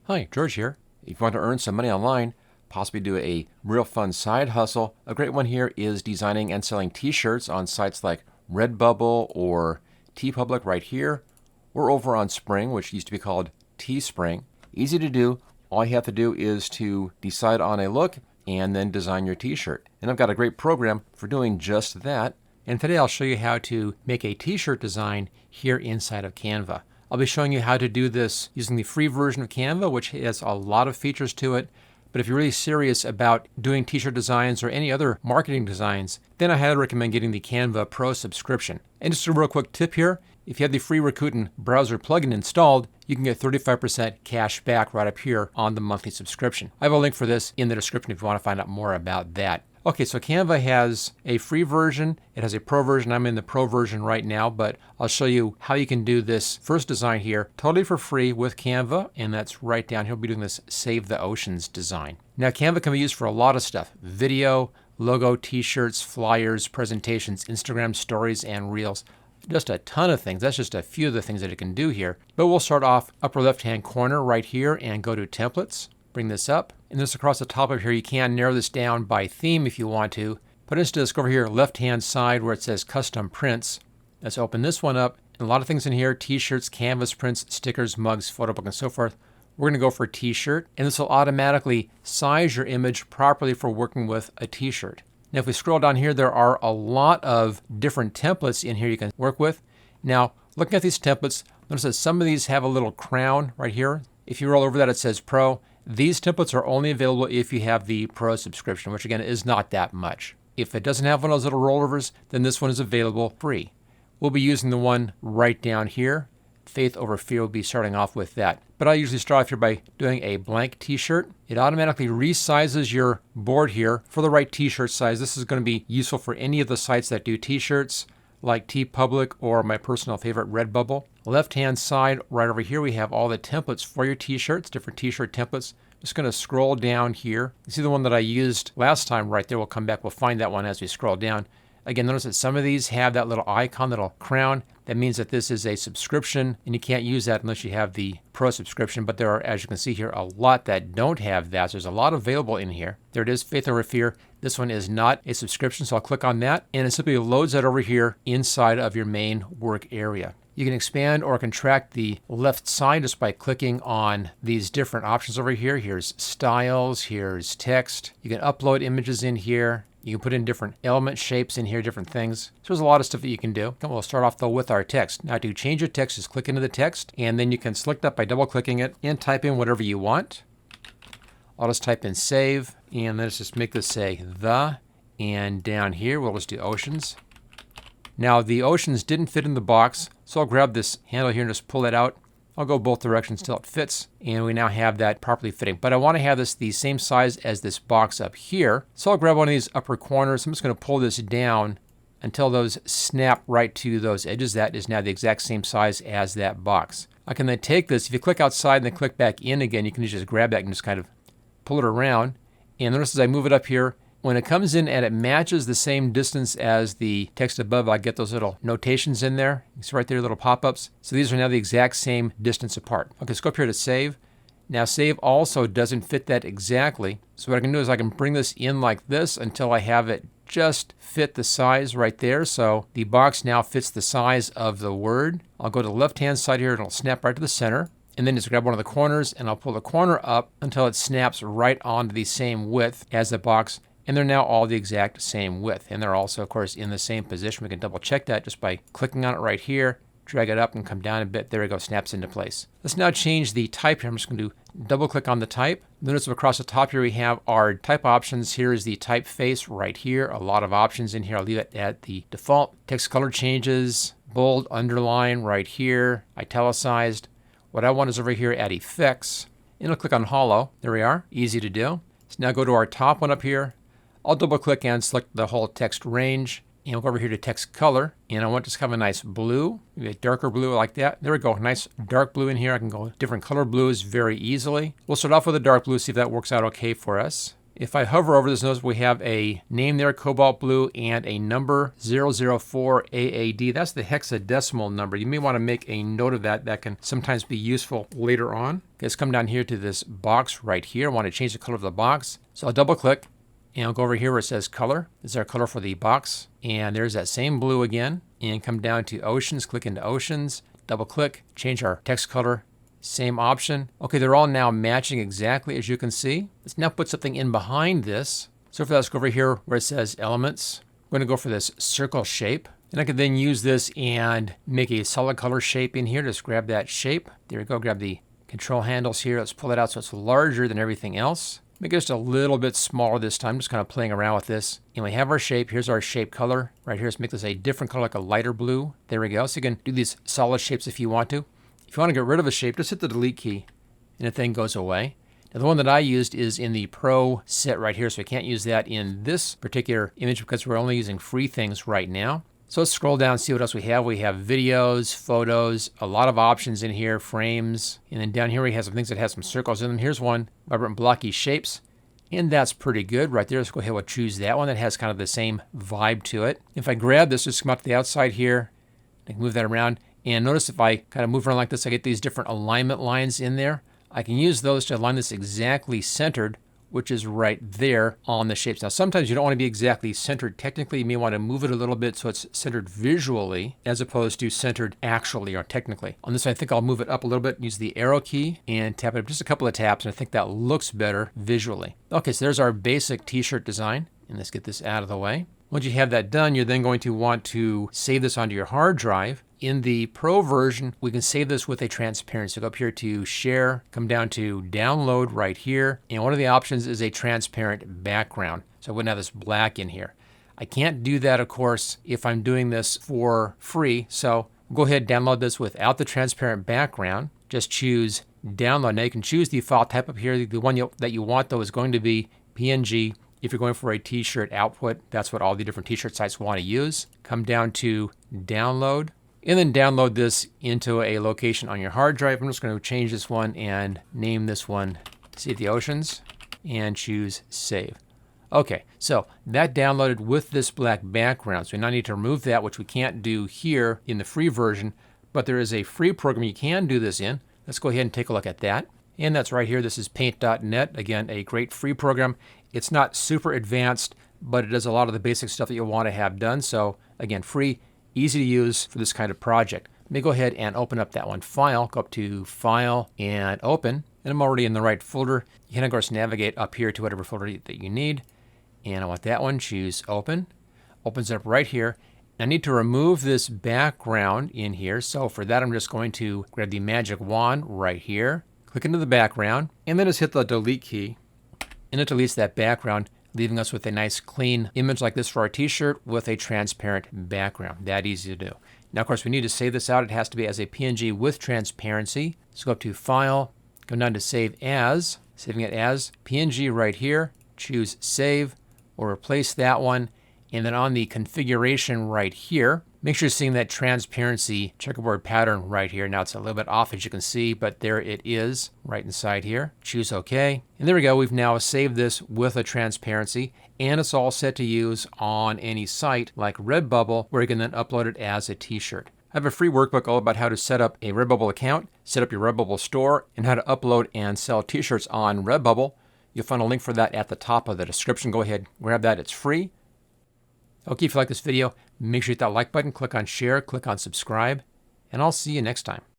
Hi, George here. If you want to earn some money online, possibly do a real fun side hustle, a great one here is designing and selling t-shirts on sites like Redbubble or TeePublic right here, or over on Spring, which used to be called Teespring. Easy to do. All you have to do is to decide on a look and then design your t-shirt. And I've got a great program for doing just that. And today I'll show you how to make a t-shirt design here inside of Canva. I'll be showing you how to do this using the free version of Canva, which has a lot of features to it. But if you're really serious about doing t-shirt designs or any other marketing designs, then I highly recommend getting the Canva Pro subscription. And just a real quick tip here, if you have the free Rakuten browser plugin installed, you can get 35% cash back right up here on the monthly subscription. I have a link for this in the description if you want to find out more about that. Okay, so Canva has a free version. It has a pro version. I'm in the pro version right now, but I'll show you how you can do this first design here totally for free with Canva, and that's right down here. We'll be doing this Save the Oceans design. Now, Canva can be used for a lot of stuff: video, logo, t-shirts, flyers, presentations, Instagram stories, and reels. Just a ton of things. That's just a few of the things that it can do here. But we'll start off upper left-hand corner right here and go to Templates. Bring this up. And this across the top of here, you can narrow this down by theme if you want to. But instead, let's go over here, left-hand side where it says Custom Prints. Let's open this one up. And a lot of things in here: t-shirts, canvas prints, stickers, mugs, photo book, and so forth. We're going to go for t-shirt. And this will automatically size your image properly for working with a t-shirt. Now, if we scroll down here, there are a lot of different templates in here you can work with. Now, looking at these templates, notice that some of these have a little crown right here. If you roll over that, it says Pro. These templates are only available if you have the Pro subscription, which again is not that much. If it doesn't have one of those little rollovers, then this one is available free. We'll be using the one right down here. Faith over Fear will be starting off with that. But I usually start off here by doing a blank t-shirt. It automatically resizes your board here for the right t-shirt size. This is going to be useful for any of the sites that do t-shirts, like TeePublic or my personal favorite, Redbubble. Left-hand side, right over here, we have all the templates for your t-shirts, different t-shirt templates. Just going to scroll down here. You see the one that I used last time right there. We'll come back. We'll find that one as we scroll down. Again, notice that some of these have that little icon, little crown. That means that this is a subscription, and you can't use that unless you have the Pro subscription. But there are, as you can see here, a lot that don't have that. So there's a lot available in here. There it is, Faith Over Fear. This one is not a subscription, so I'll click on that, and it simply loads that over here inside of your main work area. You can expand or contract the left side just by clicking on these different options over here. Here's styles, here's text. You can upload images in here. You can put in different element shapes in here, different things. So there's a lot of stuff that you can do. And we'll start off though with our text. Now to change your text, just click into the text, and then you can select that by double clicking it and type in whatever you want. I'll just type in save, and let's just make this say the, and down here we'll just do oceans. Now the oceans didn't fit in the box, so I'll grab this handle here and just pull it out. I'll go both directions till it fits, and we now have that properly fitting. But I want to have this the same size as this box up here. So I'll grab one of these upper corners. I'm just going to pull this down until those snap right to those edges. That is now the exact same size as that box. I can then take this. If you click outside and then click back in again, you can just grab that and just kind of pull it around. And notice as I move it up here, when it comes in and it matches the same distance as the text above, I get those little notations in there. You see right there, little pop-ups. So these are now the exact same distance apart. Okay, let's go up here to save. Now save also doesn't fit that exactly. So what I can do is I can bring this in like this until I have it just fit the size right there. So the box now fits the size of the word. I'll go to the left-hand side here and it'll snap right to the center. And then just grab one of the corners and I'll pull the corner up until it snaps right onto the same width as the box. And they're now all the exact same width. And they're also, of course, in the same position. We can double check that just by clicking on it right here, drag it up and come down a bit. There we go, snaps into place. Let's now change the type here. I'm just going to double click on the type. Notice across the top here we have our type options. Here is the typeface right here. A lot of options in here. I'll leave it at the default. Text color changes, bold, underline right here, italicized. What I want is over here at effects. And I'll click on hollow. There we are, easy to do. So now go to our top one up here. I'll double click and select the whole text range, and we'll go over here to text color, and I want to just have a nice blue, maybe a darker blue like that. There we go, nice dark blue in here. I can go different color blues very easily. We'll start off with a dark blue, see if that works out okay for us. If I hover over this, notice we have a name there, cobalt blue, and a number 004 AAD. That's the hexadecimal number. You may want to make a note of that. That can sometimes be useful later on. Okay, let's come down here to this box right here. I want to change the color of the box. So I'll double click and I'll go over here where it says color. This is our color for the box. And there's that same blue again. And come down to oceans, click into oceans, double click, change our text color. Same option. Okay, they're all now matching exactly as you can see. Let's now put something in behind this. So for that, let's go over here where it says elements. I'm going to go for this circle shape. And I can then use this and make a solid color shape in here. Just grab that shape. There we go. Grab the control handles here. Let's pull it out so it's larger than everything else. Make it just a little bit smaller this time. Just kind of playing around with this. And we have our shape. Here's our shape color. Right here, let's make this a different color, like a lighter blue. There we go. So you can do these solid shapes if you want to. If you want to get rid of a shape, just hit the delete key and the thing goes away. Now the one that I used is in the Pro set right here, so I can't use that in this particular image because we're only using free things right now. So let's scroll down and see what else we have. We have videos, photos, a lot of options in here, frames, and then down here we have some things that have some circles in them. Here's one, vibrant blocky shapes, and that's pretty good right there. Let's go ahead and choose that one that has kind of the same vibe to it. If I grab this, just come out to the outside here, I can move that around. And notice if I kind of move around like this, I get these different alignment lines in there. I can use those to align this exactly centered, which is right there on the shapes. Now, sometimes you don't want to be exactly centered. Technically, you may want to move it a little bit so it's centered visually as opposed to centered actually or technically. On this one, I think I'll move it up a little bit, use the arrow key and tap it up just a couple of taps, and I think that looks better visually. Okay, so there's our basic t-shirt design. And let's get this out of the way. Once you have that done, you're then going to want to save this onto your hard drive. In the Pro version, we can save this with a transparency. So go up here to Share, come down to Download right here. And one of the options is a transparent background. So I wouldn't have this black in here. I can't do that, of course, if I'm doing this for free. So go ahead and download this without the transparent background. Just choose Download. Now you can choose the file type up here. The one that you want, though, is going to be PNG. If you're going for a t-shirt output, that's what all the different t-shirt sites want to use. Come down to Download. And then download this into a location on your hard drive. I'm just going to change this one and name this one Sea of the Oceans and choose Save. Okay, so that downloaded with this black background. So we now need to remove that, which we can't do here in the free version, but there is a free program you can do this in. Let's go ahead and take a look at that. And that's right here. This is paint.net. Again, a great free program. It's not super advanced, but it does a lot of the basic stuff that you'll want to have done. So again, free. Easy to use for this kind of project. Let me go ahead and open up that one file. Go up to File and Open. And I'm already in the right folder. You can, of course, navigate up here to whatever folder that you need. And I want that one. Choose Open. Opens up right here. I need to remove this background in here. So for that, I'm just going to grab the magic wand right here. Click into the background. And then just hit the Delete key. And it deletes that background, leaving us with a nice clean image like this for our t-shirt with a transparent background. That easy to do. Now, of course, we need to save this out. It has to be as a PNG with transparency. So go up to File, go down to Save As, saving it as PNG right here. Choose Save. We'll replace that one. And then on the configuration right here, make sure you're seeing that transparency checkerboard pattern right here. Now it's a little bit off as you can see, but there it is right inside here. Choose OK. And there we go. We've now saved this with a transparency, and it's all set to use on any site like Redbubble, where you can then upload it as a t-shirt. I have a free workbook all about how to set up a Redbubble account, set up your Redbubble store, and how to upload and sell t-shirts on Redbubble. You'll find a link for that at the top of the description. Go ahead, grab that. It's free. Okay, if you like this video, make sure you hit that like button, click on share, click on subscribe, and I'll see you next time.